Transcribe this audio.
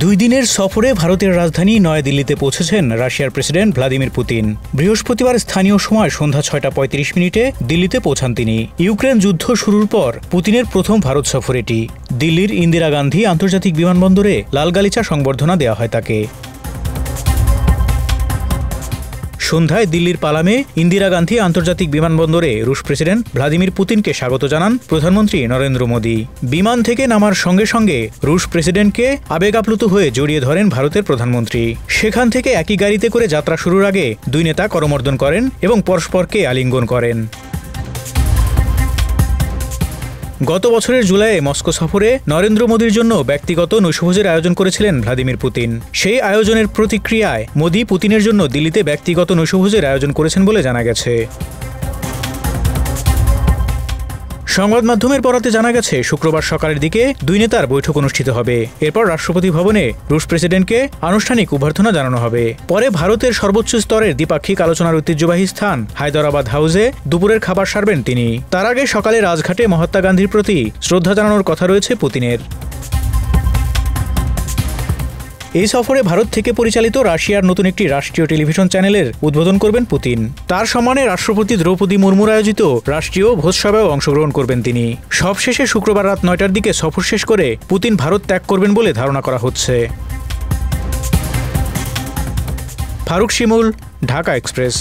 দুই দিনের সফরে ভারতের রাজধানী নয়াদিল্লিতে পৌঁছেছেন রাশিয়ার প্রেসিডেন্ট ভ্লাদিমির পুতিন। বৃহস্পতিবার স্থানীয় সময় সন্ধ্যা 6:35 দিল্লিতে পৌঁছান তিনি। ইউক্রেন যুদ্ধ শুরুর পর পুতিনের প্রথম ভারত সফর এটি। দিল্লির ইন্দিরা গান্ধী আন্তর্জাতিক বিমানবন্দরে লাল গালিচা সংবর্ধনা দেওয়া হয় তাকে। সন্ধ্যায় দিল্লির পালামে ইন্দিরা গান্ধী আন্তর্জাতিক বিমানবন্দরে রুশ প্রেসিডেন্ট ভ্লাদিমির পুতিনকে স্বাগত জানান প্রধানমন্ত্রী নরেন্দ্র মোদী। বিমান থেকে নামার সঙ্গে সঙ্গে রুশ প্রেসিডেন্টকে আবেগ আপ্লুত হয়ে জড়িয়ে ধরেন ভারতের প্রধানমন্ত্রী। সেখান থেকে একই গাড়িতে করে যাত্রা শুরুর আগে দুই নেতা করমর্দন করেন এবং পরস্পরকে আলিঙ্গন করেন। গত বছরের জুলাইয়ে মস্কো সফরে নরেন্দ্র মোদীর জন্য ব্যক্তিগত নৈশভোজের আয়োজন করেছিলেন ভ্লাদিমির পুতিন। সেই আয়োজনের প্রতিক্রিয়ায় মোদী পুতিনের জন্য দিল্লিতে ব্যক্তিগত নৈশভোজের আয়োজন করেছেন বলে জানা গেছে। সংবাদ মাধ্যমের বরাতে জানা গেছে শুক্রবার সকালের দিকে দুই নেতার বৈঠক অনুষ্ঠিত হবে। এরপর রাষ্ট্রপতি ভবনে রুশ প্রেসিডেন্টকে আনুষ্ঠানিক অভ্যর্থনা জানানো হবে। পরে ভারতের সর্বোচ্চ স্তরের দ্বিপাক্ষিক আলোচনার ঐতিহ্যবাহী স্থান হায়দরাবাদ হাউসে দুপুরের খাবার সারবেন তিনি। তার আগে সকালে রাজঘাটে মহাত্মা গান্ধীর প্রতি শ্রদ্ধা জানানোর কথা রয়েছে পুতিনের। এই সফরে ভারত থেকে পরিচালিত রাশিয়ার নতুন একটি রাষ্ট্রীয় টেলিভিশন চ্যানেলের উদ্বোধন করবেন পুতিন। তার সম্মানে রাষ্ট্রপতি দ্রৌপদী মুর্মুর আয়োজিত রাষ্ট্রীয় ভোজসভায়ও অংশগ্রহণ করবেন তিনি। সবশেষে শুক্রবার রাত 9টার দিকে সফর শেষ করে পুতিন ভারত ত্যাগ করবেন বলে ধারণা করা হচ্ছে। ফারুক শিমুল, ঢাকা এক্সপ্রেস।